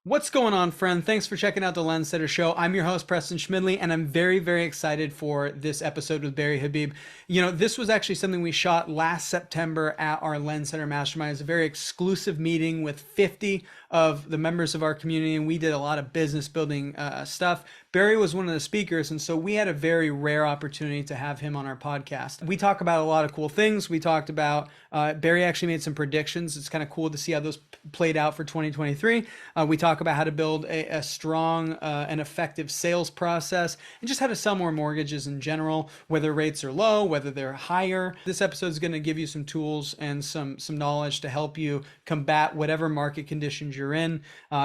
What's going on, friend? Thanks for checking out the Lendsetter Show. I'm your host, Preston Schmidley, and I'm very, very excited for this episode with Barry Habib. You know, this was actually something we shot last September at our Lendsetter Mastermind. It's a very exclusive meeting with 50 of the members of our community, and we did a lot of business building stuff. Barry was one of the speakers, and so we had a very rare opportunity to have him on our podcast. We talk about a lot of cool things. We talked about, Barry actually made some predictions. It's kind of cool to see how those played out for 2023. We talk about how to build a strong and effective sales process and just how to sell more mortgages in general, whether rates are low, whether they're higher. This episode is going to give you some tools and some knowledge to help you combat whatever market conditions you're in.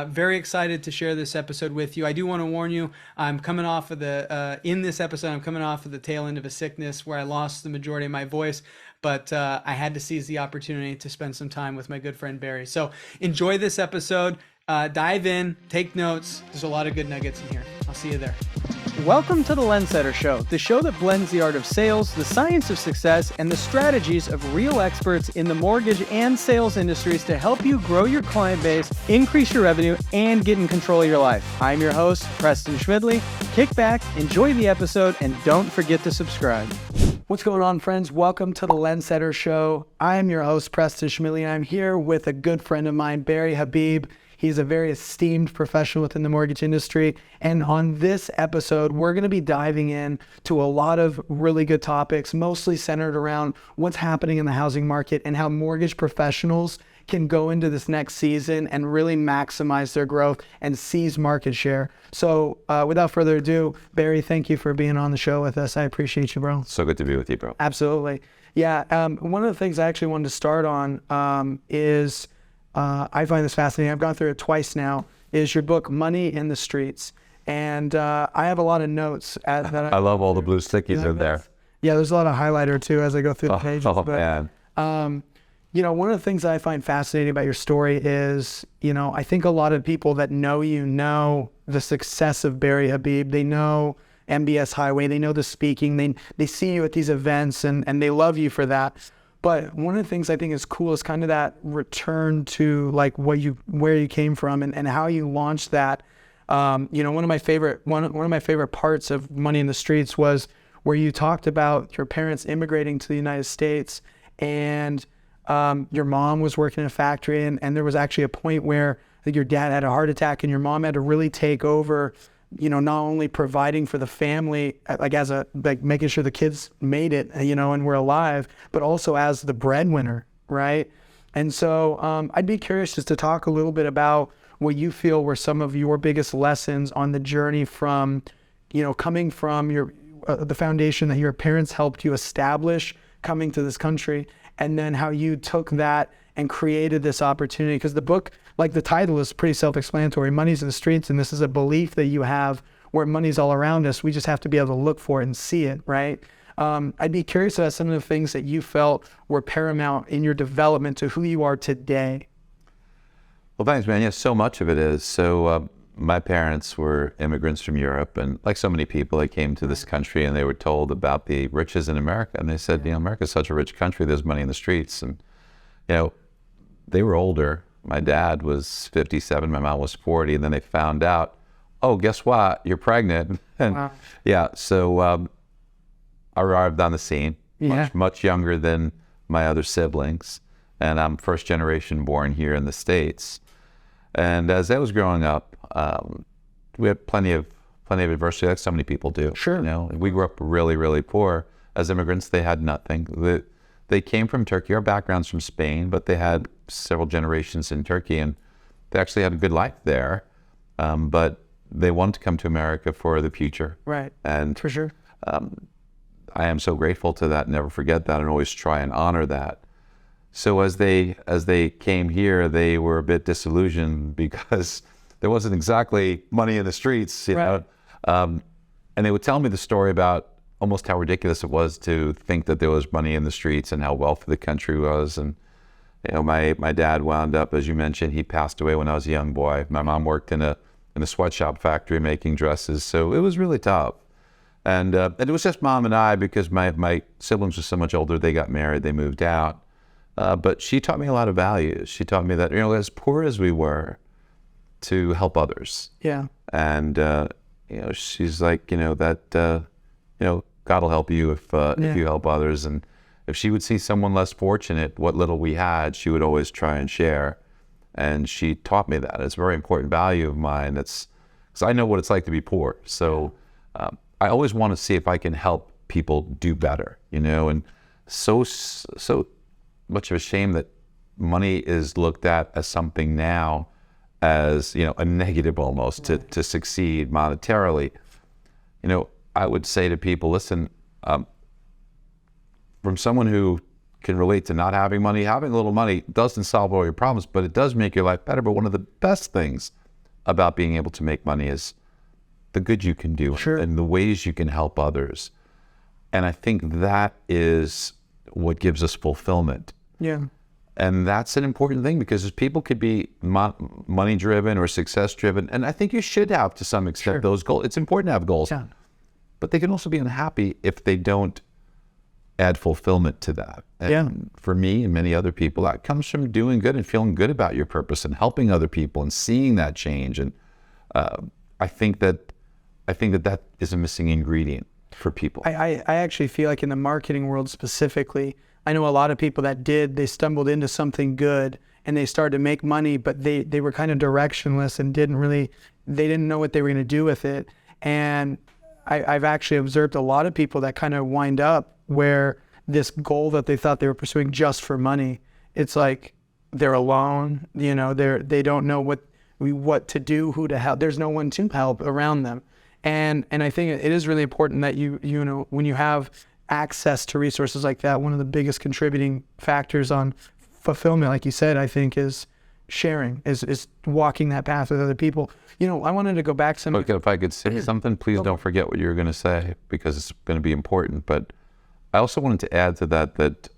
Very excited to share this episode with you. I do want to warn you, I'm coming off of in this episode, I'm coming off of the tail end of a sickness where I lost the majority of my voice, but I had to seize the opportunity to spend some time with my good friend Barry. So enjoy this episode. Dive in, take notes. There's a lot of good nuggets in here. I'll see you there. Welcome to the Lendsetter Show, the show that blends the art of sales, the science of success, and the strategies of real experts in the mortgage and sales industries to help you grow your client base, increase your revenue, and get in control of your life. I'm your host, Preston Schmidley. Kick back, enjoy the episode, and don't forget to subscribe. What's going on, friends? Welcome to the Lendsetter Show. I'm your host, Preston Schmidley, and I'm here with a good friend of mine, Barry Habib. He's a very esteemed professional within the mortgage industry. And on this episode, we're going to be diving in to a lot of really good topics, mostly centered around what's happening in the housing market and how mortgage professionals can go into this next season and really maximize their growth and seize market share. So without further ado, Barry, thank you for being on the show with us. I appreciate you, bro. So good to be with you, bro. Absolutely. Yeah. One of the things I actually wanted to start on is I find this fascinating. I've gone through it twice now, is your book, Money in the Streets. And I have a lot of notes. I love all the blue stickies in there. Yeah, there's a lot of highlighter too as I go through the pages. Man. One of the things that I find fascinating about your story is, I think a lot of people that know you know the success of Barry Habib. They know MBS Highway. They know the speaking. They see you at these events and they love you for that. But one of the things I think is cool is kind of that return to like where you came from and how you launched that. One of my favorite parts of Money in the Streets was where you talked about your parents immigrating to the United States, and your mom was working in a factory, and there was actually a point where I think your dad had a heart attack and your mom had to really take over, not only providing for the family, making sure the kids made it, and were alive, but also as the breadwinner, right? And so I'd be curious just to talk a little bit about what you feel were some of your biggest lessons on the journey from, coming from the foundation that your parents helped you establish coming to this country, and then how you took that and created this opportunity. Because the book, like the title, is pretty self-explanatory. Money's in the streets, and this is a belief that you have where money's all around us. We just have to be able to look for it and see it, right? I'd be curious about some of the things that you felt were paramount in your development to who you are today. Well, thanks, man. Yeah, so much of it is. So my parents were immigrants from Europe, and like so many people, they came to this country and they were told about the riches in America. And they said, America's such a rich country, there's money in the streets. And, they were older. My dad was 57, my mom was 40, and then they found out, oh, guess what? You're pregnant. And Wow. yeah, so I arrived on the scene, much younger than my other siblings. And I'm first generation born here in the States. And as I was growing up, we had plenty of adversity, like so many people do. Sure. We grew up really, really poor. As immigrants, they had nothing. They came from Turkey. Our background's from Spain, but they had several generations in Turkey, and they actually had a good life there. But they wanted to come to America for the future. Right. And for sure. I am so grateful to that. Never forget that, and always try and honor that. So as they came here, they were a bit disillusioned because there wasn't exactly money in the streets, you know. And they would tell me the story about almost how ridiculous it was to think that there was money in the streets and how wealthy the country was. And my dad wound up, as you mentioned, he passed away when I was a young boy. My mom worked in a sweatshop factory making dresses, so it was really tough. And it was just mom and I, because my siblings were so much older. They got married, they moved out. But she taught me a lot of values. She taught me that, as poor as we were, to help others. Yeah. And, she's like, that, God will help you if you help others. And if she would see someone less fortunate, what little we had, she would always try and share. And she taught me that. It's a very important value of mine. Because I know what it's like to be poor. So I always want to see if I can help people do better, and so much of a shame that money is looked at as something now as, a negative almost to succeed monetarily. I would say to people, listen, from someone who can relate to not having money, having a little money doesn't solve all your problems, but it does make your life better. But one of the best things about being able to make money is the good you can do and the ways you can help others. And I think that is what gives us fulfillment. Yeah. And that's an important thing, because people could be money driven or success driven. And I think you should have, to some extent, those goals. It's important to have goals. Yeah. But they can also be unhappy if they don't add fulfillment to that. And for me and many other people, that comes from doing good and feeling good about your purpose and helping other people and seeing that change. And I think that is a missing ingredient for people. I actually feel like in the marketing world specifically, I know a lot of people that they stumbled into something good and they started to make money, but they were kind of directionless and they didn't know what they were going to do with it. And I've actually observed a lot of people that kind of wind up where this goal that they thought they were pursuing just for money, it's like they're alone, they don't know what to do, who to help. There's no one to help around them. And I think it is really important that when you have access to resources like that, one of the biggest contributing factors on fulfillment, like you said, I think is sharing, is walking that path with other people. I wanted to go back some. Okay, if I could say something, please don't forget what you're going to say, because it's going to be important. But I also wanted to add to that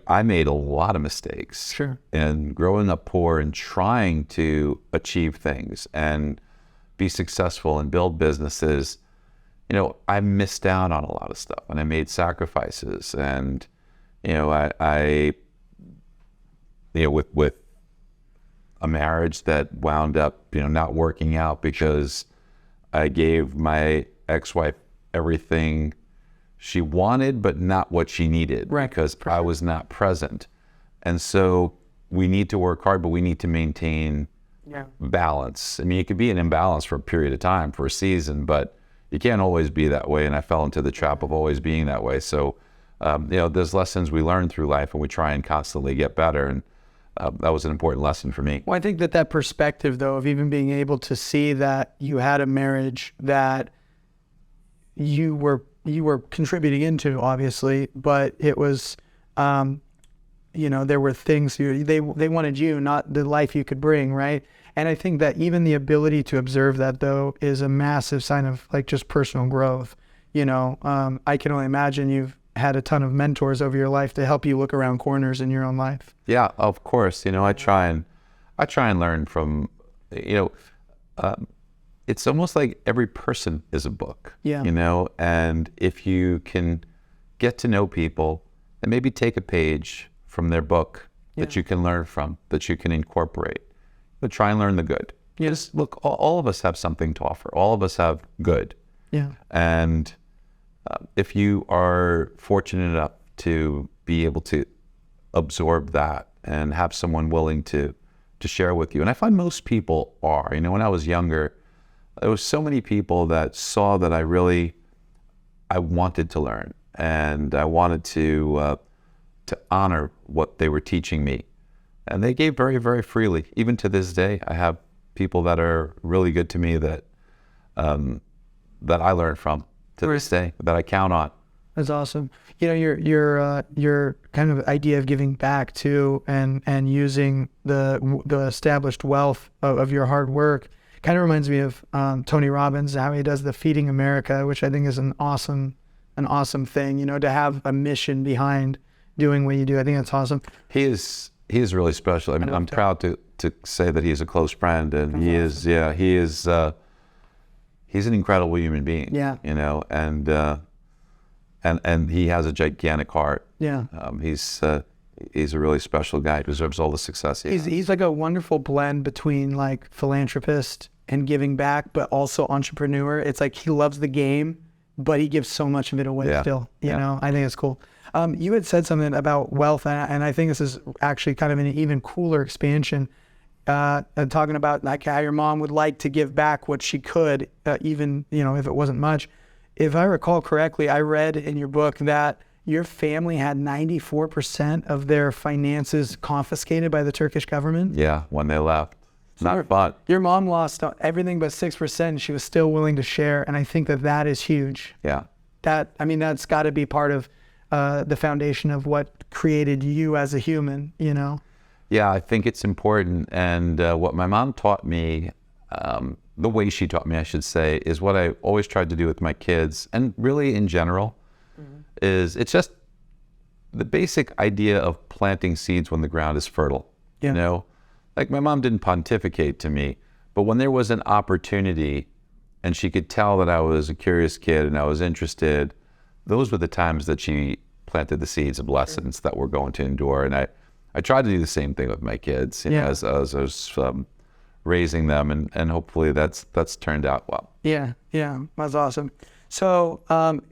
I made a lot of mistakes. Sure. And growing up poor and trying to achieve things and be successful and build businesses, I missed out on a lot of stuff, and I made sacrifices. And I with a marriage that wound up not working out because I gave my ex-wife everything she wanted, but not what she needed, because I was not present. And so we need to work hard, but we need to maintain balance. I mean, it could be an imbalance for a period of time, for a season, but you can't always be that way. And I fell into the trap of always being that way. So, there's lessons we learn through life, and we try and constantly get better. And that was an important lesson for me. Well, I think that perspective, though, of even being able to see that you had a marriage that you were contributing into, obviously, but it was, there were things they wanted you, not the life you could bring, right? And I think that even the ability to observe that, though, is a massive sign of just personal growth. I can only imagine you've had a ton of mentors over your life to help you look around corners in your own life. Yeah, of course. I try and learn from, it's almost like every person is a book. Yeah. And if you can get to know people and maybe take a page from their book that you can learn from, that you can incorporate, but try and learn the good. Just look, all of us have something to offer. All of us have good. Yeah. And if you are fortunate enough to be able to absorb that and have someone willing to share with you, and I find most people are, when I was younger, there was so many people that saw that I wanted to learn, and I wanted to honor what they were teaching me. And they gave very, very freely. Even to this day, I have people that are really good to me that I learn from to this day, that I count on. That's awesome. Your kind of idea of giving back too, and using the established wealth of your hard work kind of reminds me of Tony Robbins, how he does the Feeding America, which I think is an awesome thing. To have a mission behind doing what you do. I think that's awesome. He is really special. I mean, I'm proud to say that he's a close friend, and he's an incredible human being. Yeah. And he has a gigantic heart. Yeah. He's He's a really special guy. He deserves all the success he has. He's like a wonderful blend between like philanthropist and giving back, but also entrepreneur. It's like he loves the game, but he gives so much of it away still. You know, I think it's cool. You had said something about wealth, and I think this is actually kind of an even cooler expansion. Talking about like how your mom would like to give back what she could, even, you know, if it wasn't much. If I recall correctly, I read in your book that your family had 94% of their finances confiscated by the Turkish government. Yeah, when they left. Not fun. Your mom lost everything but 6%, and she was still willing to share, and I think that is huge. Yeah. That's got to be part of the foundation of what created you as a human, you know? Yeah, I think it's important. And what my mom taught me, the way she taught me, I should say, is what I always tried to do with my kids, and really in general, is it's just the basic idea of planting seeds when the ground is fertile. Yeah. You know, like my mom didn't pontificate to me, but when there was an opportunity and she could tell that I was a curious kid and I was interested, those were the times that she planted the seeds of lessons that we're going to endure. And I tried to do the same thing with my kids, you know, as I was raising them, and hopefully that's turned out well. Yeah, that's awesome. So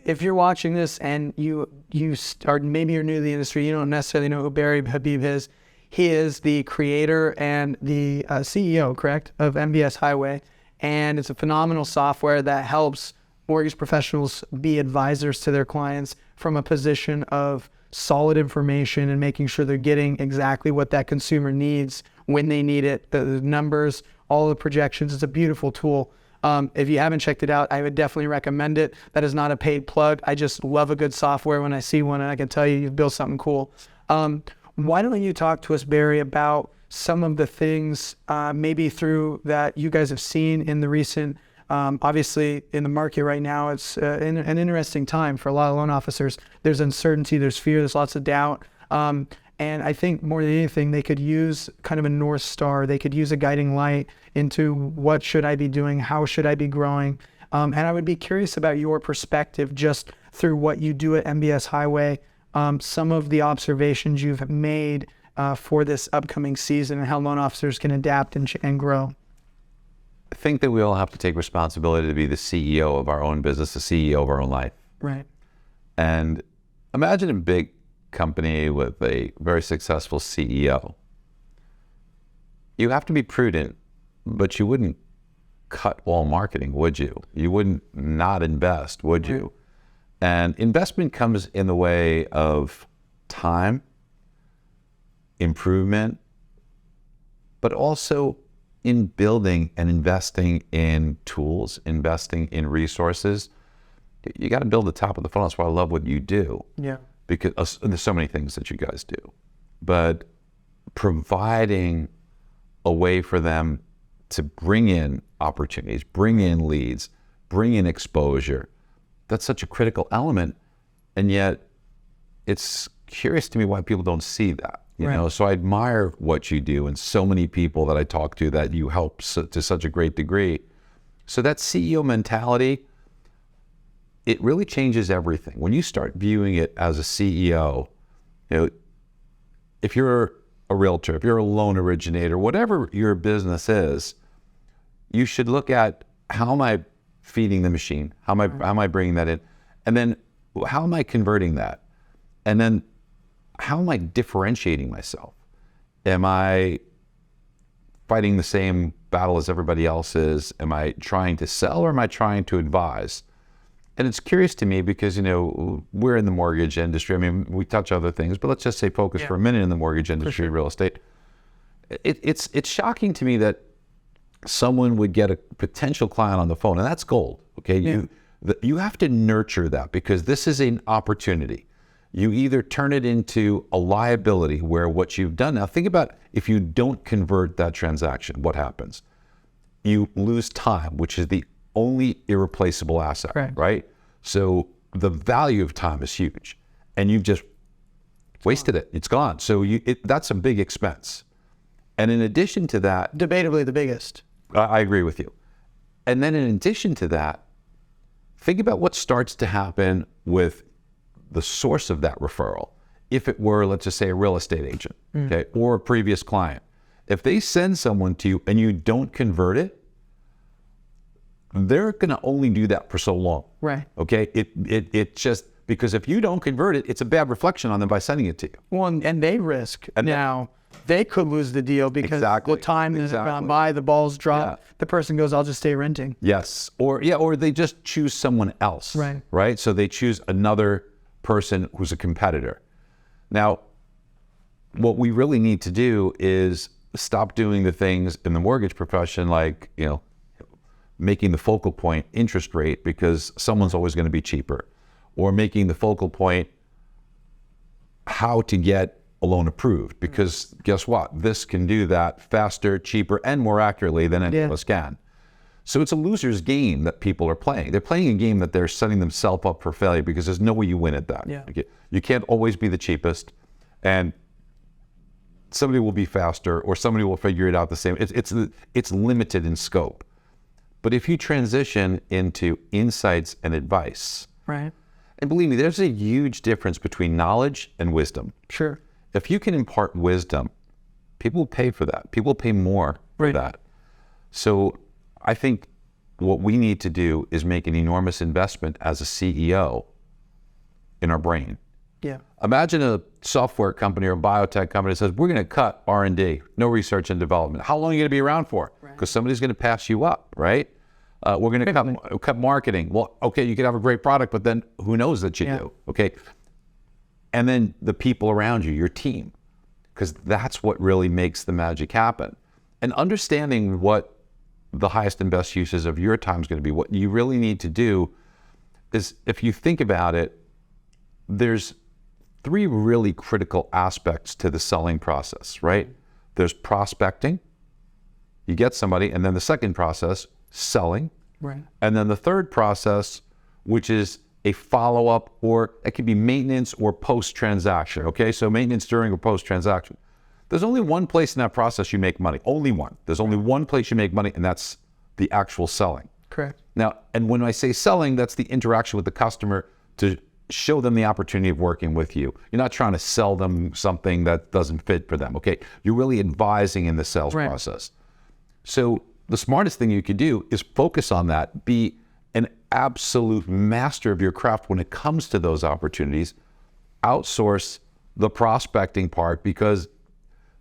if you're watching this and you start, maybe you're new to the industry, you don't necessarily know who Barry Habib is. He is the creator and the CEO, correct, of MBS Highway, and it's a phenomenal software that helps mortgage professionals be advisors to their clients from a position of solid information and making sure they're getting exactly what that consumer needs when they need it, the numbers, all the projections. It's a beautiful tool. If you haven't checked it out, I would definitely recommend it. That is not a paid plug. I just love a good software when I see one, and I can tell you you've built something cool. Why don't you talk to us, Barry, about some of the things maybe through that you guys have seen in the recent, obviously in the market right now, it's an interesting time for a lot of loan officers. There's uncertainty, there's fear, there's lots of doubt. And I think more than anything, they could use kind of a North Star. They could use a guiding light into what should I be doing? How should I be growing? And I would be curious about your perspective just through what you do at MBS Highway, some of the observations you've made for this upcoming season and how loan officers can adapt and grow. I think that we all have to take responsibility to be the CEO of our own business, the CEO of our own life. Right. And imagine a big company with a very successful CEO. You have to be prudent, but you wouldn't cut all marketing, would you? You wouldn't not invest, would you? And investment comes in the way of time, improvement, but also in building and investing in tools, investing in resources. You got to build the top of the funnel. That's why I love what you do. Yeah. Because there's so many things that you guys do, but providing a way for them to bring in opportunities, bring in leads, bring in exposure, that's such a critical element. And yet it's curious to me why people don't see that, you know? So I admire what you do and so many people that I talk to that you help to such a great degree. So that CEO mentality, it really changes everything. When you start viewing it as a CEO, you know, if you're a realtor, if you're a loan originator, whatever your business is, you should look at how am I feeding the machine? How am I bringing that in? And then how am I converting that? And then how am I differentiating myself? Am I fighting the same battle as everybody else is? Am I trying to sell or am I trying to advise? And it's curious to me because, you know, we're in the mortgage industry. I mean, we touch other things, but let's just say focus for a minute in the mortgage industry, real estate. It's shocking to me that someone would get a potential client on the phone, and that's gold, okay? You have to nurture that because this is an opportunity. You either turn it into a liability where what you've done, now think about if you don't convert that transaction, what happens? You lose time, which is the only irreplaceable asset, right? So the value of time is huge, and you've just wasted it. It's gone. So that's a big expense. And in addition to that, debatably the biggest. I agree with you. And then in addition to that, think about what starts to happen with the source of that referral. if it were, let's just say, a real estate agent, okay, or a previous client. If they send someone to you and you don't convert it, they're going to only do that for so long. Right. Okay. It just, because if you don't convert it, it's a bad reflection on them by sending it to you. Well, and they risk now. They could lose the deal because the time that's gone by, the balls drop. The person goes, "I'll just stay renting." Yes. Or they just choose someone else. Right. Right. So they choose another person who's a competitor. Now, what we really need to do is stop doing the things in the mortgage profession, like, making the focal point interest rate because someone's always going to be cheaper, or making the focal point how to get a loan approved, because guess what? This can do that faster, cheaper, and more accurately than any of us can. So it's a loser's game that people are playing. They're playing a game that they're setting themselves up for failure because there's no way you win at that. Yeah. You can't always be the cheapest, and somebody will be faster, or somebody will figure it out the same. It's limited in scope. But if you transition into insights and advice, Right. and believe me, there's a huge difference between knowledge and wisdom. Sure. If you can impart wisdom, people will pay for that. People will pay more for that. So I think what we need to do is make an enormous investment as a CEO in our brain. Yeah. Imagine a software company or a biotech company that says, we're going to cut R&D, no research and development. How long are you going to be around for? Because somebody's going to pass you up, right? We're going to cut marketing. Well, okay, you can have a great product, but then who knows that you do, okay? And then the people around you, your team, because that's what really makes the magic happen. And understanding what the highest and best uses of your time is going to be, what you really need to do is, if you think about it, there's 3 really critical aspects to the selling process, right? There's prospecting, you get somebody, and then the second process, selling. Right. And then the third process, which is a follow-up, or it could be maintenance or post-transaction, okay? So maintenance during or post-transaction. There's only one place in that process you make money, only one. There's only one place you make money, and that's the actual selling. Correct. Now, and when I say selling, that's the interaction with the customer to show them the opportunity of working with you. You're not trying to sell them something that doesn't fit for them, okay? You're really advising in the sales process. So the smartest thing you could do is focus on that, be an absolute master of your craft when it comes to those opportunities, outsource the prospecting part, because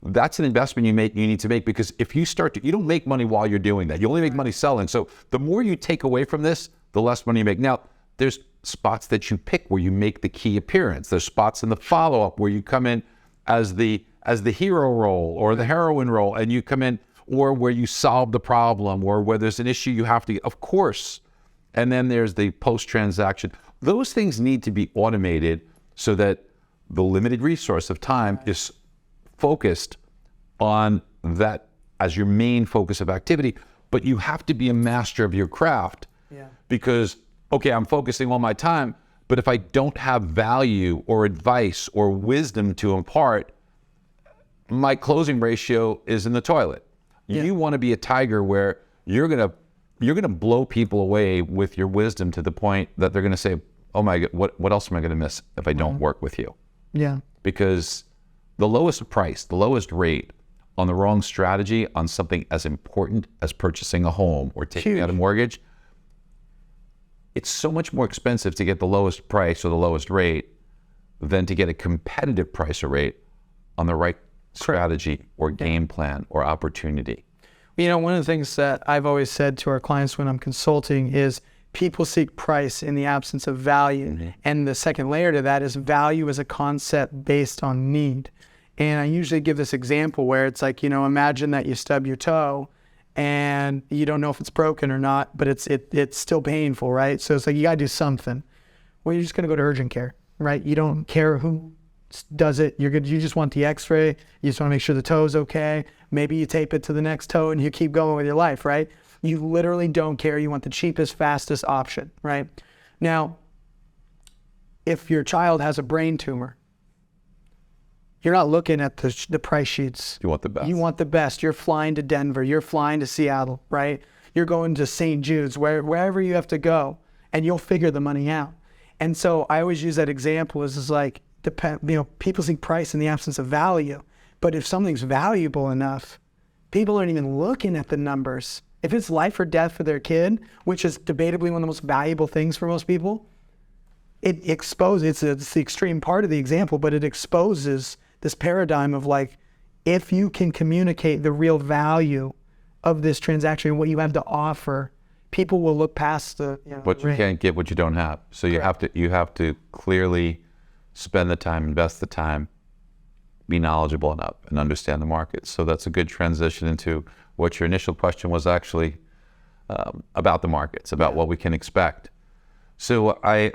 that's an investment you need to make, because if you you don't make money while you're doing that. You only make money selling. So the more you take away from this, the less money you make. Now, there's spots that you pick where you make the key appearance. There's spots in the follow-up where you come in as the hero role or the heroine role, and you come in, or where you solve the problem, or where there's an issue you have to, of course. And then there's the post-transaction. Those things need to be automated so that the limited resource of time is focused on that as your main focus of activity. But you have to be a master of your craft, because, okay, I'm focusing all my time, but if I don't have value or advice or wisdom to impart, my closing ratio is in the toilet. You want to be a tiger where you're gonna blow people away with your wisdom to the point that they're gonna say, "Oh my God, what else am I gonna miss if I don't work with you?" Yeah. Because the lowest price, the lowest rate on the wrong strategy on something as important as purchasing a home or taking out a mortgage, it's so much more expensive to get the lowest price or the lowest rate than to get a competitive price or rate on the right strategy or game plan or opportunity. One of the things that I've always said to our clients when I'm consulting is people seek price in the absence of value. And the second layer to that is value as a concept based on need. And I usually give this example where it's like, imagine that you stub your toe and you don't know if it's broken or not, but it's still painful, right? So it's like, you got to do something. Well, you're just going to go to urgent care, right? You don't care who does it. You just want the x-ray. You just want to make sure the toe's okay. Maybe you tape it to the next toe and you keep going with your life, right? You literally don't care. You want the cheapest, fastest option, right? Now, if your child has a brain tumor, you're not looking at the price sheets. You want the best. You want the best. You're flying to Denver. You're flying to Seattle, right? You're going to St. Jude's, wherever you have to go, and you'll figure the money out. And so I always use that example is like, people seek price in the absence of value. But if something's valuable enough, people aren't even looking at the numbers. If it's life or death for their kid, which is debatably one of the most valuable things for most people, it exposes, it's the extreme part of the example, but it exposes this paradigm of like, if you can communicate the real value of this transaction and what you have to offer, people will look past the, But you can't give what you don't have. So you have to clearly spend the time, invest the time, be knowledgeable enough, and understand the market. So that's a good transition into what your initial question was actually about the markets, about what we can expect. So I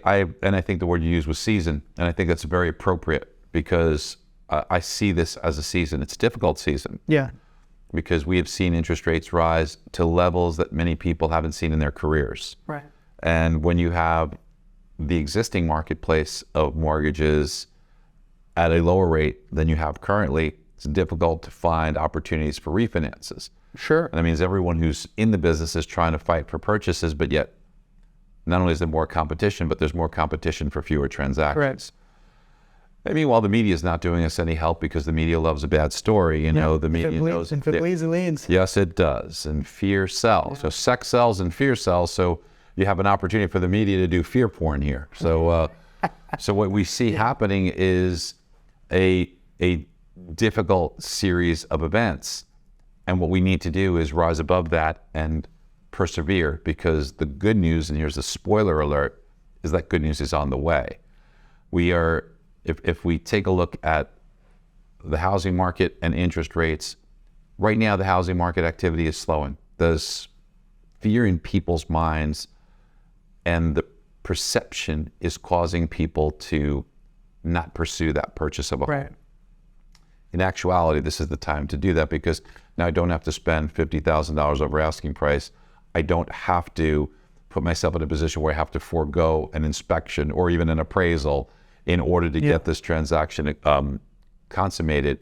think the word you used was season, and I think that's very appropriate because I see this as a season. It's a difficult season. Yeah. Because we have seen interest rates rise to levels that many people haven't seen in their careers. Right. And when you have the existing marketplace of mortgages at a lower rate than you have currently, it's difficult to find opportunities for refinances. Sure. And that means everyone who's in the business is trying to fight for purchases, but yet not only is there more competition, but there's more competition for fewer transactions. Correct. I mean, while the media is not doing us any help because the media loves a bad story, the media knows. If it bleeds, it leads. Yes, it does. And fear sells. So sex sells and fear sells. So you have an opportunity for the media to do fear porn here. So so what we see happening is a difficult series of events. And what we need to do is rise above that and persevere, because the good news, and here's the spoiler alert, is that good news is on the way. We are, if we take a look at the housing market and interest rates, right now the housing market activity is slowing. There's fear in people's minds, and the perception is causing people to not pursue that purchase of a home. In actuality, this is the time to do that, because now I don't have to spend $50,000 over asking price. I don't have to put myself in a position where I have to forego an inspection or even an appraisal in order to get this transaction consummated.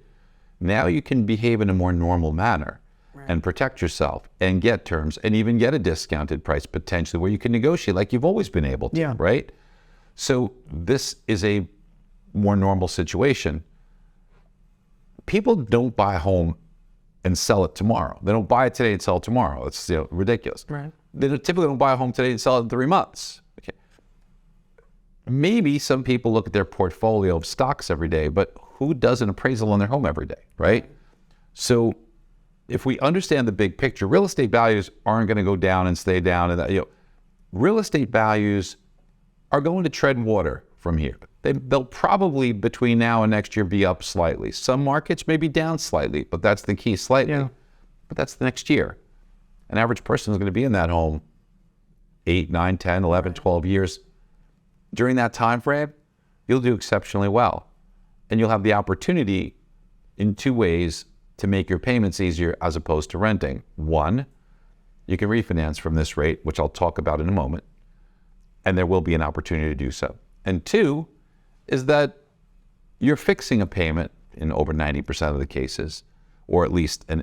Now you can behave in a more normal manner and protect yourself and get terms and even get a discounted price potentially where you can negotiate like you've always been able to, right? So this is a more normal situation. People don't buy a home and sell it tomorrow. They don't buy it today and sell it tomorrow. It's ridiculous. Right. They typically don't buy a home today and sell it in 3 months. Okay. Maybe some people look at their portfolio of stocks every day, but who does an appraisal on their home every day, right? So if we understand the big picture, real estate values aren't going to go down and stay down. And real estate values are going to tread water from here. They'll probably between now and next year be up slightly. Some markets may be down slightly, but that's the key, slightly. But that's the next year. An average person is going to be in that home 8, 9, 10, 11, 12 years. During that time frame, you'll do exceptionally well. And you'll have the opportunity in 2 ways to make your payments easier as opposed to renting. 1, you can refinance from this rate, which I'll talk about in a moment, and there will be an opportunity to do so. And 2 is that you're fixing a payment in over 90% of the cases, or at least an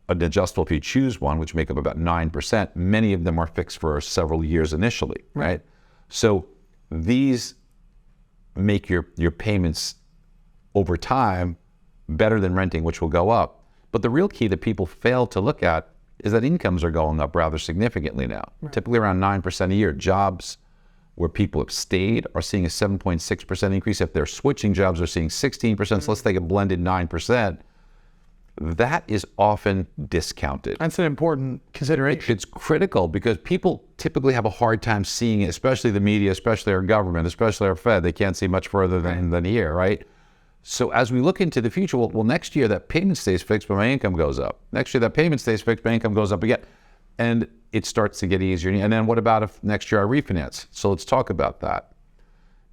adjustable if you choose one, which make up about 9%. Many of them are fixed for several years initially, right? So these make your payments over time better than renting, which will go up. But the real key that people fail to look at is that incomes are going up rather significantly now, typically around 9% a year. Jobs where people have stayed are seeing a 7.6% increase. If they're switching jobs, they're seeing 16%. So let's take a blended 9%. That is often discounted. That's an important consideration. It's critical because people typically have a hard time seeing it, especially the media, especially our government, especially our Fed. They can't see much further than here, right? So as we look into the future, well, next year that payment stays fixed, but my income goes up. Next year that payment stays fixed, my income goes up again. And it starts to get easier. And then what about if next year I refinance? So let's talk about that.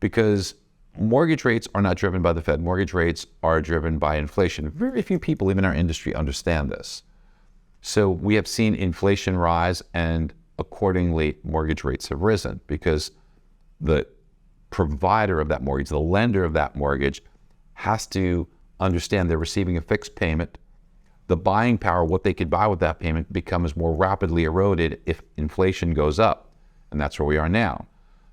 Because mortgage rates are not driven by the Fed. Mortgage rates are driven by inflation. Very few people, even in our industry, understand this. So we have seen inflation rise, and accordingly, mortgage rates have risen because the provider of that mortgage, the lender of that mortgage, has to understand they're receiving a fixed payment. The buying power, what they could buy with that payment, becomes more rapidly eroded if inflation goes up. And that's where we are now.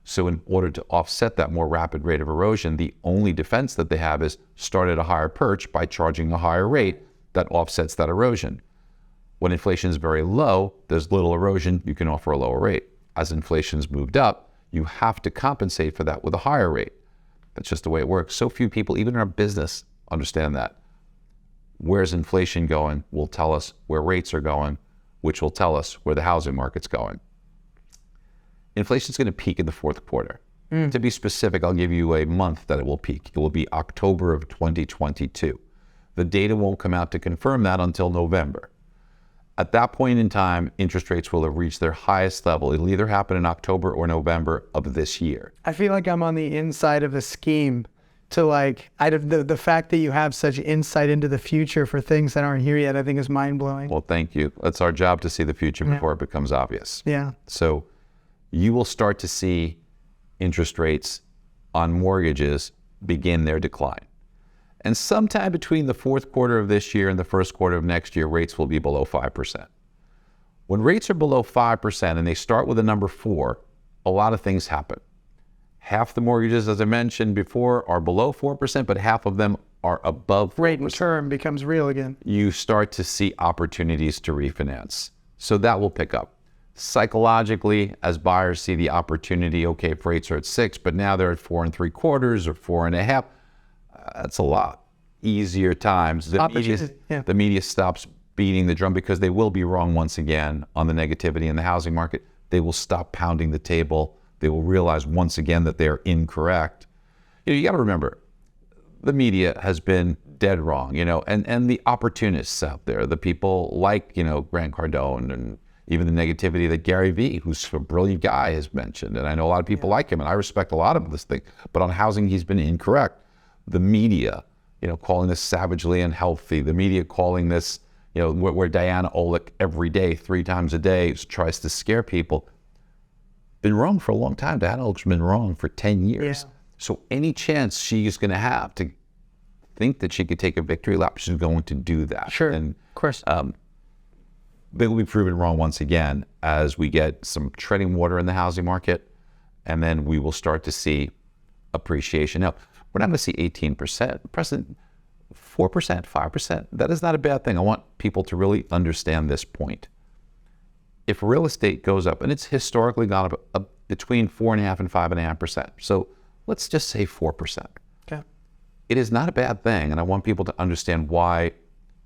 So in order to offset that more rapid rate of erosion, the only defense that they have is start at a higher perch by charging a higher rate that offsets that erosion. When inflation is very low, there's little erosion, you can offer a lower rate. As inflation's moved up, you have to compensate for that with a higher rate. That's just the way it works. So few people, even in our business, understand that. Where's inflation going will tell us where rates are going, which will tell us where the housing market's going. Inflation is going to peak in the fourth quarter. To be specific, I'll give you a month that it will peak. It will be October of 2022. The data won't come out to confirm that until November. At that point in time, interest rates will have reached their highest level. It'll either happen in October or November of this year. I feel like I'm on the inside of a scheme to the fact that you have such insight into the future for things that aren't here yet, I think is mind-blowing. Well, thank you. It's our job to see the future before it becomes obvious. Yeah. So you will start to see interest rates on mortgages begin their decline. And sometime between the fourth quarter of this year and the first quarter of next year, rates will be below 5%. When rates are below 5% and they start with a number 4, a lot of things happen. Half the mortgages, as I mentioned before, are below 4%, but half of them are above 4%. Rate and term becomes real again. You start to see opportunities to refinance. So that will pick up. Psychologically, as buyers see the opportunity, okay, if rates are at 6, but now they're at 4 3/4 or 4 1/2, that's a lot easier times. The media stops beating the drum because they will be wrong once again on the negativity in the housing market. They will stop pounding the table. They will realize once again that they're incorrect. You got to remember, the media has been dead wrong, and the opportunists out there, the people like, Grant Cardone, and even the negativity that Gary Vee, who's a brilliant guy, has mentioned. And I know a lot of people like him, and I respect a lot of this thing, but on housing, he's been incorrect. The media, calling this savagely unhealthy, the media calling this, where Diana Olick every day, 3 times a day, tries to scare people. Been wrong for a long time. Diana Olick's been wrong for 10 years. Yeah. So any chance she is going to have to think that she could take a victory lap, she's going to do that. Sure, and, of course. They will be proven wrong once again as we get some treading water in the housing market, and then we will start to see appreciation. Now, we're not going to see 18%, present 4%, 5%. That is not a bad thing. I want people to really understand this point. If real estate goes up, and it's historically gone up between 4.5% and 5.5%, so let's just say 4%. Okay. It is not a bad thing, and I want people to understand why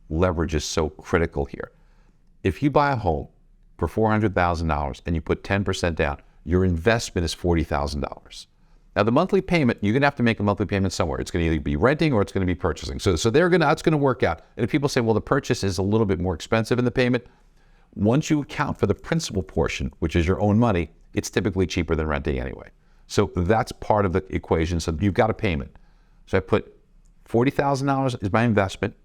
leverage is so critical here. If you buy a home for $400,000 and you put 10% down, your investment is $40,000. Now, the monthly payment, you're going to have to make a monthly payment somewhere. It's going to either be renting or it's going to be purchasing. So that's going to work out. And if people say, well, the purchase is a little bit more expensive in the payment, once you account for the principal portion, which is your own money, it's typically cheaper than renting anyway. So that's part of the equation. So you've got a payment. So I put $40,000 is my investment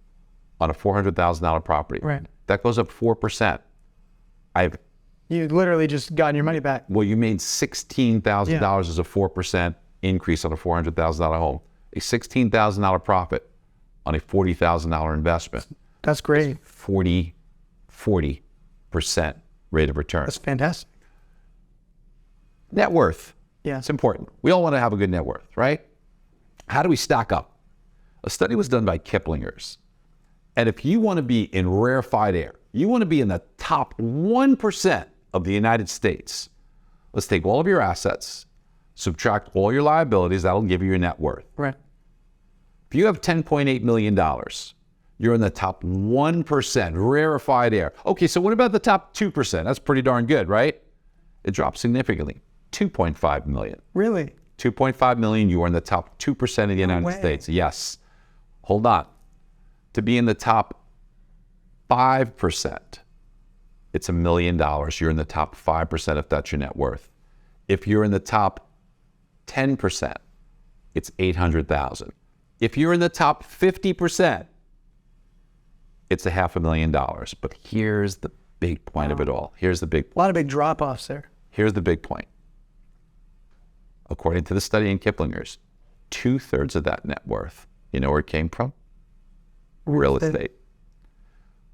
on a $400,000 property. Right. That goes up 4%. You literally just gotten your money back. Well, you made $16,000 as a 4% increase on a $400,000 home. A $16,000 profit on a $40,000 investment. That's great. 40% rate of return. That's fantastic. Net worth. Yeah. It's important. We all want to have a good net worth, right? How do we stack up? A study was done by Kiplinger's. And if you want to be in rarefied air, you want to be in the top 1% of the United States, let's take all of your assets, subtract all your liabilities, that'll give you your net worth. Right. If you have $10.8 million, you're in the top 1%, rarefied air. Okay, so what about the top 2%? That's pretty darn good, right? It dropped significantly, 2.5 million. Really? 2.5 million, you are in the top 2% of the United States. Yes. Hold on. To be in the top 5%, it's $1 million. You're in the top 5% if that's your net worth. If you're in the top 10%, it's $800,000. If you're in the top 50%, it's $500,000. But here's the big point of it all. Here's the big point. A lot of big drop-offs there. Here's the big point. According to the study in Kiplinger's, 2/3 of that net worth, you know where it came from? Real estate.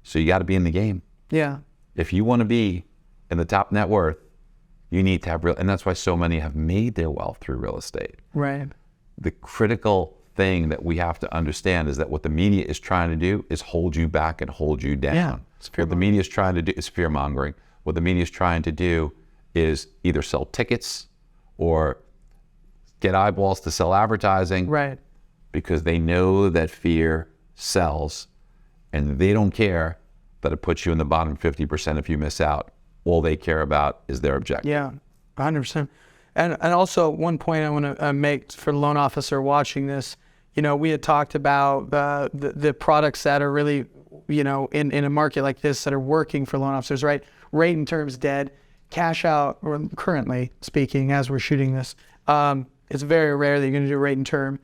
So you got to be in the game. Yeah. If you want to be in the top net worth, You need to have real, and that's why so many have made their wealth through real estate. Right. The critical thing that we have to understand is that what the media is trying to do is hold you back and hold you down. Yeah, what the media is trying to do is fear mongering. What the media is trying to do is either sell tickets or get eyeballs to sell advertising. Right. Because they know that fear sells, and they don't care that it puts you in the bottom 50% if you miss out. All they care about is their objective. Yeah, 100%. And also one point I want to make for the loan officer watching this, we had talked about the products that are really, in a market like this that are working for loan officers, right? Rate and terms dead, cash out, or currently speaking, as we're shooting this, it's very rare that you're going to do rate and term.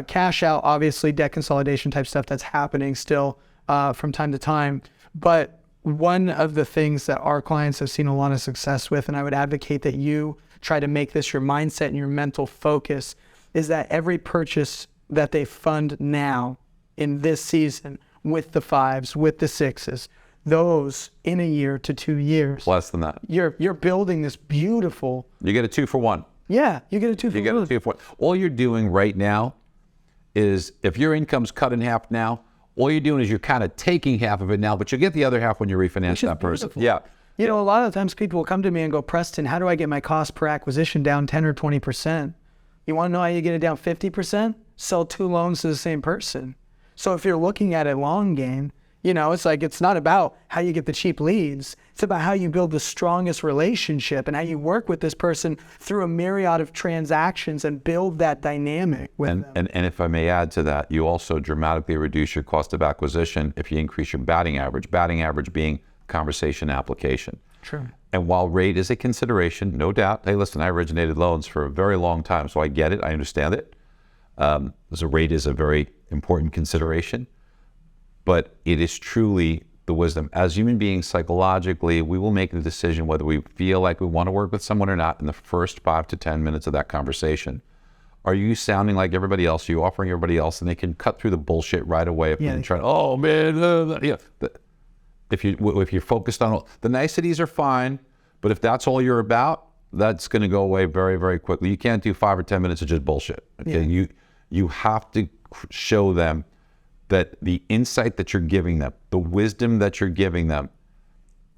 Cash out, obviously, debt consolidation type stuff that's happening still from time to time. But one of the things that our clients have seen a lot of success with, and I would advocate that you try to make this your mindset and your mental focus, is that every purchase that they fund now in this season with the 5s, with the 6s, those in a year to 2 years. Less than that. You're building this beautiful. You get a 2 for 1. Yeah, you get a 2 for 1. You get a 2 for 1. All you're doing right now is, if your income's cut in half now, all you're doing is you're kind of taking half of it now, but you'll get the other half when you refinance that person. Beautiful. Yeah. A lot of times people will come to me and go, Preston, how do I get my cost per acquisition down 10 or 20%? You want to know how you get it down 50%? Sell 2 loans to the same person. So if you're looking at a long game, it's like, it's not about how you get the cheap leads. It's about how you build the strongest relationship and how you work with this person through a myriad of transactions and build that dynamic with them. And if I may add to that, you also dramatically reduce your cost of acquisition if you increase your batting average being conversation application. True. And while rate is a consideration, no doubt, hey, listen, I originated loans for a very long time, so I get it, I understand it. So rate is a very important consideration. But it is truly the wisdom. As human beings, psychologically, we will make the decision whether we feel like we want to work with someone or not in the first 5 to 10 minutes of that conversation. Are you sounding like everybody else? Are you offering everybody else? And they can cut through the bullshit right away. If you're trying, oh man, yeah. If you're focused on the niceties are fine, but if that's all you're about, that's going to go away very, very quickly. You can't do 5 or 10 minutes of just bullshit. Okay, Yeah. You have to show them that the insight that you're giving them, the wisdom that you're giving them,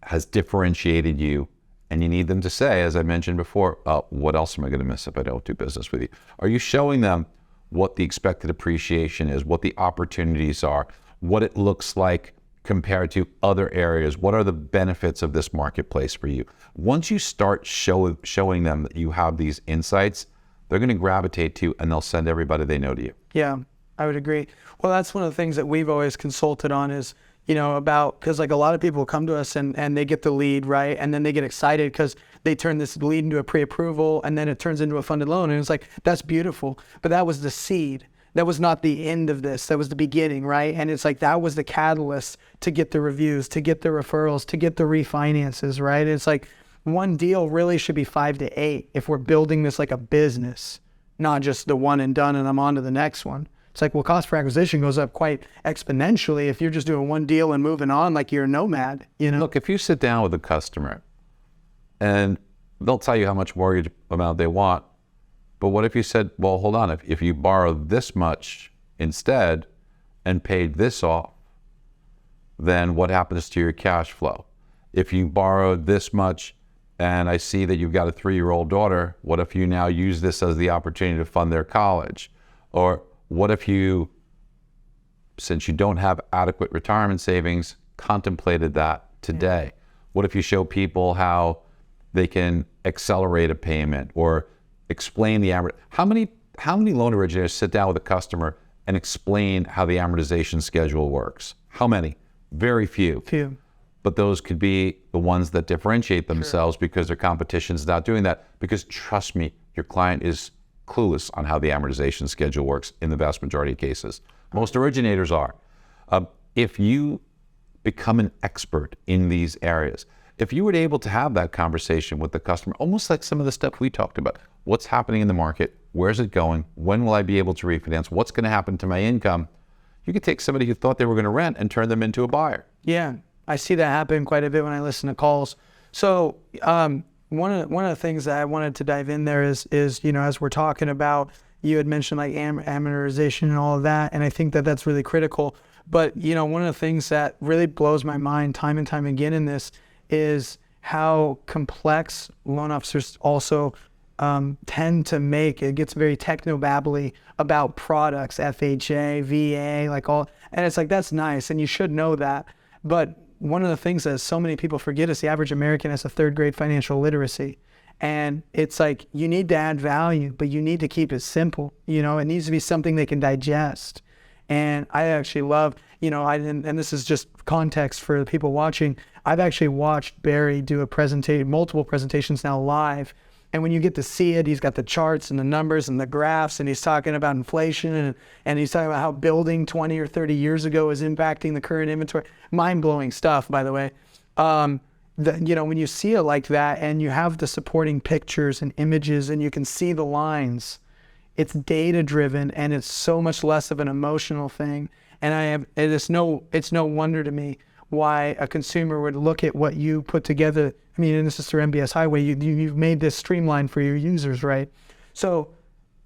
has differentiated you. And you need them to say, as I mentioned before, what else am I going to miss if I don't do business with you? Are you showing them what the expected appreciation is, what the opportunities are, what it looks like compared to other areas? What are the benefits of this marketplace for you? Once you start showing them that you have these insights, they're going to gravitate to you, and they'll send everybody they know to you. Yeah, I would agree. Well, that's one of the things that we've always consulted on is, because like a lot of people come to us and they get the lead, right? And then they get excited because they turn this lead into a pre-approval and then it turns into a funded loan. And it's like, that's beautiful. But that was the seed. That was not the end of this. That was the beginning, right? And it's like, that was the catalyst to get the reviews, to get the referrals, to get the refinances, right? It's like, one deal really should be 5 to 8 if we're building this like a business, not just the one and done and I'm on to the next one. It's like, well, cost per acquisition goes up quite exponentially if you're just doing one deal and moving on like you're a nomad, Look, if you sit down with a customer and they'll tell you how much mortgage amount they want, but what if you said, well, hold on, if you borrow this much instead and paid this off, then what happens to your cash flow? If you borrowed this much and I see that you've got a 3-year-old daughter, what if you now use this as the opportunity to fund their college? Or what if you, since you don't have adequate retirement savings, contemplated that today? Yeah. What if you show people how they can accelerate a payment or explain the how many loan originators sit down with a customer and explain how the amortization schedule works? How many? Very few. But those could be the ones that differentiate themselves because their competition's not doing that. Because trust me, your client is clueless on how the amortization schedule works in the vast majority of cases. Most originators are. If you become an expert in these areas, if you were able to have that conversation with the customer, almost like some of the stuff we talked about, what's happening in the market, where's it going, when will I be able to refinance, what's going to happen to my income, you could take somebody who thought they were going to rent and turn them into a buyer. Yeah, I see that happen quite a bit when I listen to calls. So one of the things that I wanted to dive in there is as we're talking about, you had mentioned like amortization and all of that, and I think that that's really critical. But one of the things that really blows my mind time and time again in this is how complex loan officers also tend to make. It gets very techno-babbly about products, FHA, VA, like all, and it's like, that's nice, and you should know that. But one of the things that so many people forget is the average American has a 3rd grade financial literacy. And it's like, you need to add value, but you need to keep it simple. It needs to be something they can digest. And I actually love, and this is just context for the people watching, I've actually watched Barry do multiple presentations now live. And when you get to see it, he's got the charts and the numbers and the graphs, and he's talking about inflation, and he's talking about how building 20 or 30 years ago is impacting the current inventory. Mind-blowing stuff, by the way. When you see it like that and you have the supporting pictures and images and you can see the lines, it's data-driven and it's so much less of an emotional thing. And it's no wonder to me why a consumer would look at what you put together. I mean, and this is through MBS Highway, you've made this streamlined for your users, right? So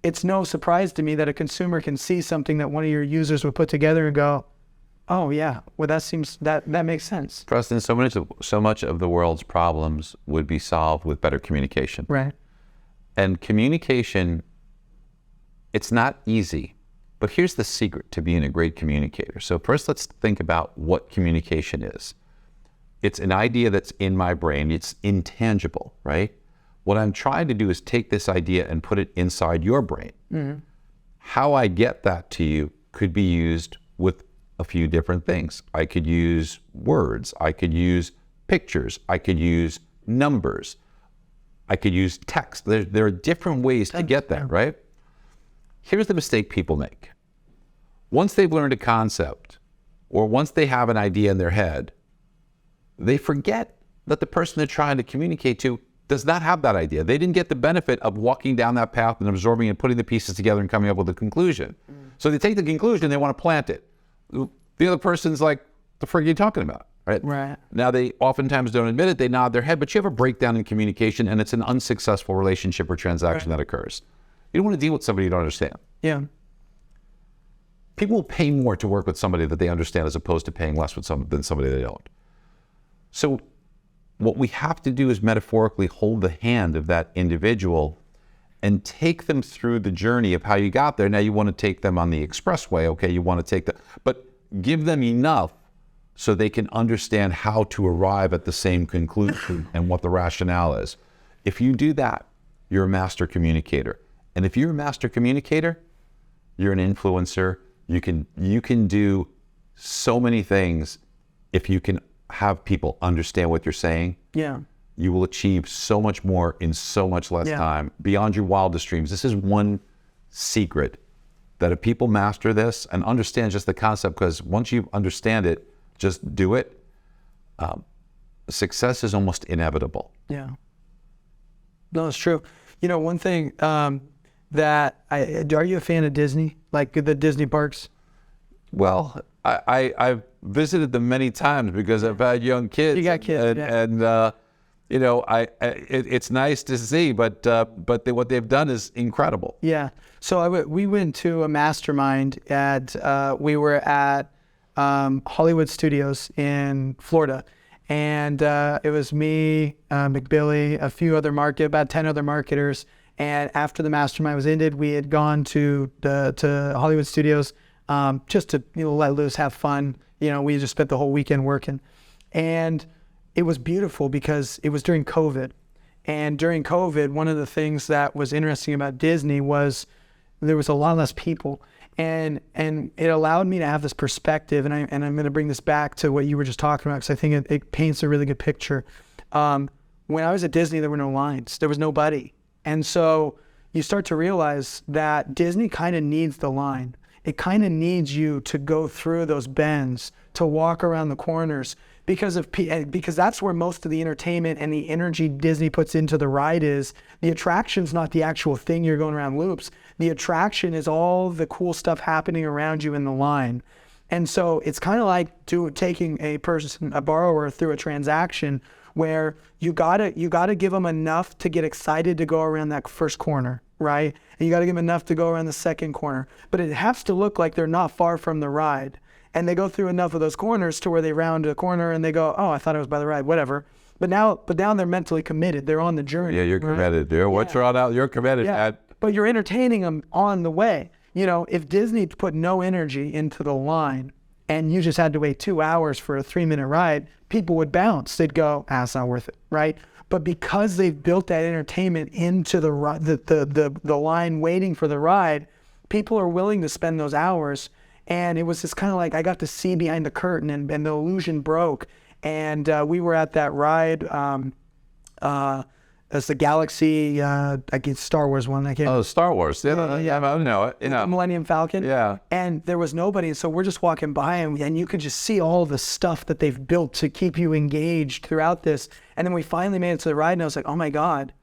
it's no surprise to me that a consumer can see something that one of your users would put together and go, oh yeah, well that makes sense. Preston, so much of the world's problems would be solved with better communication. Right. And communication, it's not easy, but here's the secret to being a great communicator. So first, let's think about what communication is. It's an idea that's in my brain. It's intangible, right? What I'm trying to do is take this idea and put it inside your brain. Mm-hmm. How I get that to you could be used with a few different things. I could use words. I could use pictures. I could use numbers. I could use text. There are different ways to get that, right? Here's the mistake people make. Once they've learned a concept, or once they have an idea in their head, they forget that the person they're trying to communicate to does not have that idea. They didn't get the benefit of walking down that path and absorbing and putting the pieces together and coming up with a conclusion. So they take the conclusion, they want to plant it. The other person's like, the frig are you talking about? Right. Now they oftentimes don't admit it, they nod their head, but you have a breakdown in communication and it's an unsuccessful relationship or transaction that occurs. You don't want to deal with somebody you don't understand. Yeah. People will pay more to work with somebody that they understand as opposed to paying less than somebody they don't. So what we have to do is metaphorically hold the hand of that individual and take them through the journey of how you got there. Now you want to take them on the expressway, okay? You want to take them, but give them enough so they can understand how to arrive at the same conclusion and what the rationale is. If you do that, you're a master communicator. And if you're a master communicator, you're an influencer. You can do so many things if you can have people understand what you're saying. Yeah. You will achieve so much more in so much less time, beyond your wildest dreams. This is one secret that if people master this and understand just the concept, because once you understand it, just do it, success is almost inevitable. Yeah. No, it's true. One thing are you a fan of Disney? Like the Disney parks? Well, I've visited them many times because I've had young kids. You got kids, and it's nice to see, but what they've done is incredible. Yeah. So we went to a mastermind we were at Hollywood Studios in Florida, and it was me, McBilly, a few other about 10 other marketers. And after the mastermind was ended, we had gone to Hollywood Studios just to let loose, have fun. We just spent the whole weekend working, and it was beautiful because it was during COVID. And during COVID, one of the things that was interesting about Disney was there was a lot less people, and it allowed me to have this perspective. And I'm going to bring this back to what you were just talking about because I think it paints a really good picture. When I was at Disney, there were no lines. There was nobody. And so you start to realize that Disney kind of needs the line. It kind of needs you to go through those bends, to walk around the corners, because that's where most of the entertainment and the energy Disney puts into the ride is. The attraction's not the actual thing you're going around loops. The attraction is all the cool stuff happening around you in the line. And so it's kind of like taking a borrower through a transaction where you gotta give them enough to get excited to go around that first corner, right? And you gotta give them enough to go around the second corner. But it has to look like they're not far from the ride. And they go through enough of those corners to where they round a corner and they go, oh, I thought it was by the ride, whatever. But now they're mentally committed. They're on the journey. Yeah, you're committed, dude. Once you're on out, you're committed. Yeah. But you're entertaining them on the way. You know, if Disney put no energy into the line and you just had to wait 2 hours for a 3-minute ride, people would bounce. They'd go, it's not worth it, right? But because they've built that entertainment into the line waiting for the ride, people are willing to spend those hours. And it was just kind of like I got to see behind the curtain and the illusion broke. And we were at that ride. It's the Galaxy, I guess Star Wars one. Star Wars. Yeah, I know it. You know. Millennium Falcon. Yeah. And there was nobody. And so we're just walking by and you could just see all the stuff that they've built to keep you engaged throughout this. And then we finally made it to the ride and I was like, oh my God,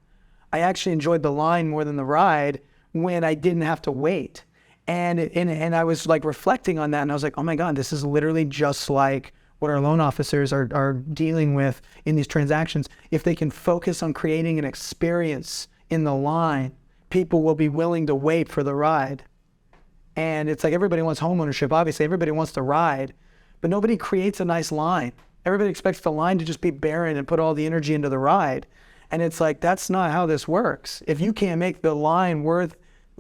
I actually enjoyed the line more than the ride when I didn't have to wait. And I was like reflecting on that and I was like, oh my God, this is literally just like what our loan officers are dealing with in these transactions. If they can focus on creating an experience in the line, people will be willing to wait for the ride. And it's like everybody wants homeownership. Obviously, everybody wants to ride, but nobody creates a nice line. Everybody expects the line to just be barren and put all the energy into the ride. And it's like, that's not how this works. If you can't make the line worth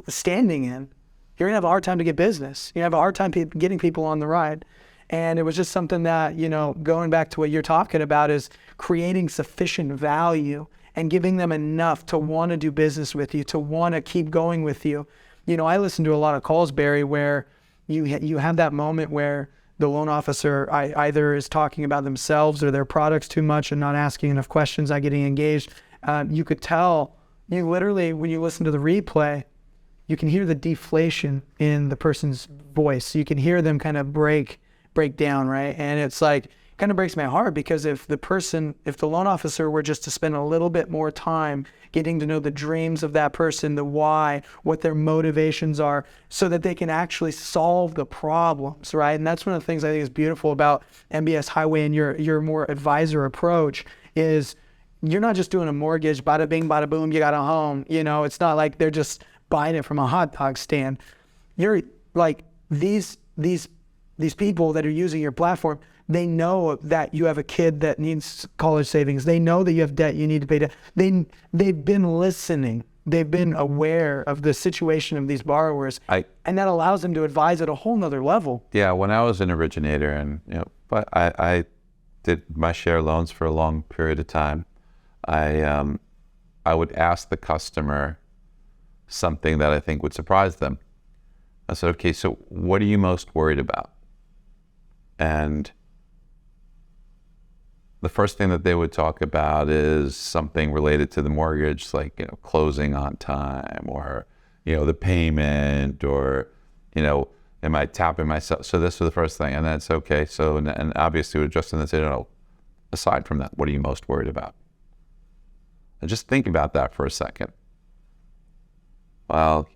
standing in, you're gonna have a hard time to get business. You have a hard time getting people on the ride. And it was just something that, you know, going back to what you're talking about is creating sufficient value and giving them enough to want to do business with you, to want to keep going with you. You know, I listen to a lot of calls, Barry, where you have that moment where the loan officer either is talking about themselves or their products too much and not asking enough questions, not getting engaged. You could tell, you literally, when you listen to the replay, you can hear the deflation in the person's voice. You can hear them kind of break down, right? And it's like, kind of breaks my heart because if the loan officer were just to spend a little bit more time getting to know the dreams of that person, the why, what their motivations are, so that they can actually solve the problems, right? And that's one of the things I think is beautiful about MBS Highway and your more advisor approach is you're not just doing a mortgage, bada bing, bada boom, you got a home. You know, it's not like they're just buying it from a hot dog stand. You're like these people that are using your platform, they know that you have a kid that needs college savings. They know that you have debt you need to pay debt. They've been listening. They've been aware of the situation of these borrowers, and that allows them to advise at a whole nother level. Yeah, when I was an originator, and but I did my share loans for a long period of time. I would ask the customer something that I think would surprise them. I said, okay, so what are you most worried about? And the first thing that they would talk about is something related to the mortgage, like, closing on time, or, the payment, or, am I tapping myself? So this was the first thing. And that's okay. So, and obviously with Justin, they said, aside from that, what are you most worried about? And just think about that for a second. Well,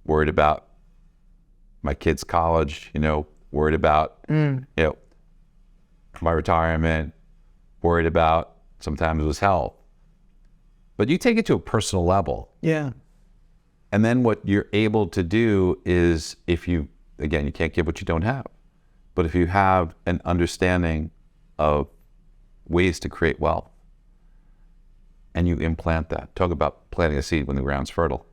worried about my kid's college, worried about, my retirement, worried about sometimes it was health. But you take it to a personal level. Yeah. And then what you're able to do is you can't give what you don't have. But if you have an understanding of ways to create wealth and you implant that, talk about planting a seed when the ground's fertile.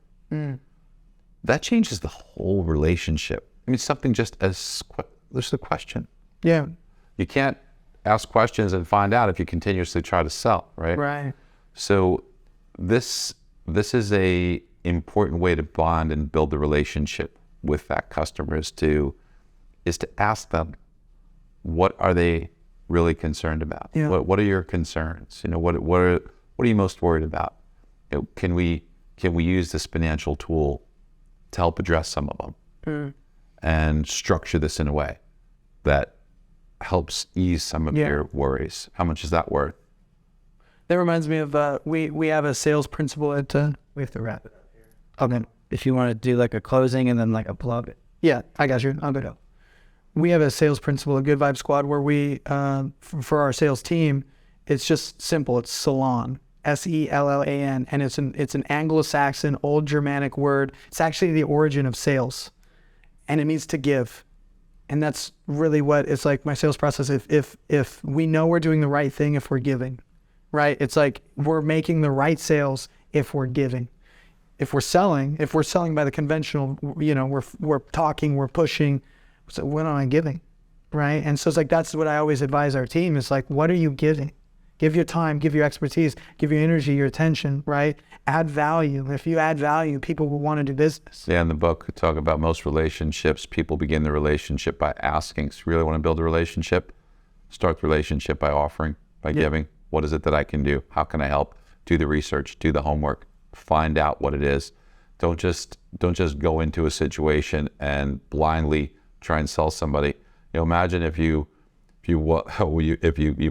That changes the whole relationship. I mean, something just as there's a question. Yeah. You can't ask questions and find out if you continuously try to sell, right? Right. So this is a important way to bond and build the relationship with that customer is to ask them, what are they really concerned about? Yeah. What are your concerns? What are you most worried about? Can we use this financial tool to help address some of them and structure this in a way that helps ease some of your worries? How much is that worth? That reminds me of, we have a sales principle at, We have to wrap it up here. okay. If you want to do like a closing and then like a plug. Yeah, I got you. I'll go. We have a sales principle at Good Vibe Squad where we, for our sales team, It's just simple. It's salon, Sellan, and it's an Anglo-Saxon, old Germanic word. It's actually the origin of sales, and it means to give. And that's really what it's like. My sales process. If we know we're doing the right thing, if we're giving, right? It's like we're making the right sales if we're giving. If we're selling by the conventional, we're talking, we're pushing. So what am I giving, right? And so it's like that's what I always advise our team. It's like, what are you giving? Give your time, give your expertise, give your energy, your attention, right? Add value. If you add value, people will want to do business. Yeah, in the book, we talk about most relationships. People begin the relationship by asking. So you really want to build a relationship? Start the relationship by offering, by giving. What is it that I can do? How can I help? Do the research, do the homework, find out what it is. Don't just go into a situation and blindly try and sell somebody. Imagine if you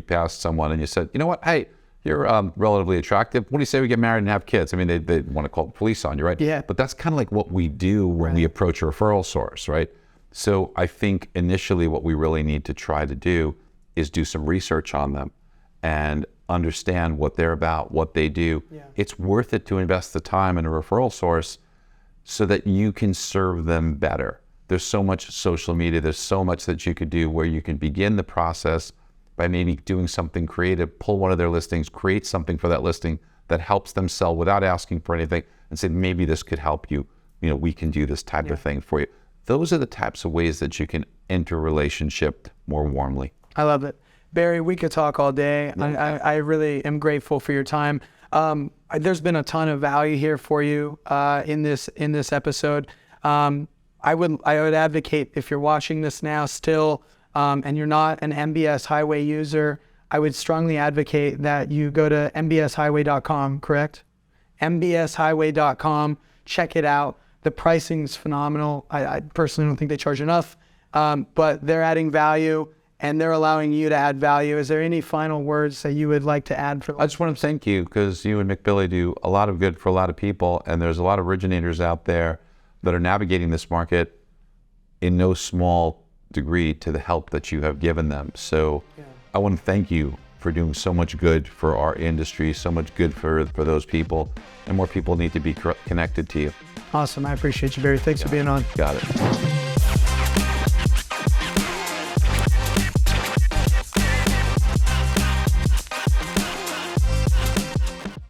passed someone and you said, you know what, hey, you're relatively attractive. What do you say we get married and have kids? I mean, they want to call the police on you, right? Yeah. But that's kind of like what we do when we approach a referral source, right? So I think initially what we really need to try to do is do some research on them and understand what they're about, what they do. Yeah. It's worth it to invest the time in a referral source so that you can serve them better. There's so much social media, there's so much that you could do where you can begin the process by maybe doing something creative, pull one of their listings, create something for that listing that helps them sell without asking for anything and say, maybe this could help you. We can do this type of thing for you. Those are the types of ways that you can enter a relationship more warmly. I love it. Barry, we could talk all day. I really am grateful for your time. There's been a ton of value here for you in this episode. I would advocate, if you're watching this now still and you're not an MBS Highway user, I would strongly advocate that you go to mbshighway.com, correct? mbshighway.com, check it out. The pricing's phenomenal. I personally don't think they charge enough, but they're adding value and they're allowing you to add value. Is there any final words that you would like to add for? I just want to thank you because you and McBilly do a lot of good for a lot of people, and there's a lot of originators out there that are navigating this market in no small degree to the help that you have given them. So I want to thank you for doing so much good for our industry, so much good for those people, and more people need to be connected to you. Awesome. I appreciate you, Barry. Thanks for being on. Got it.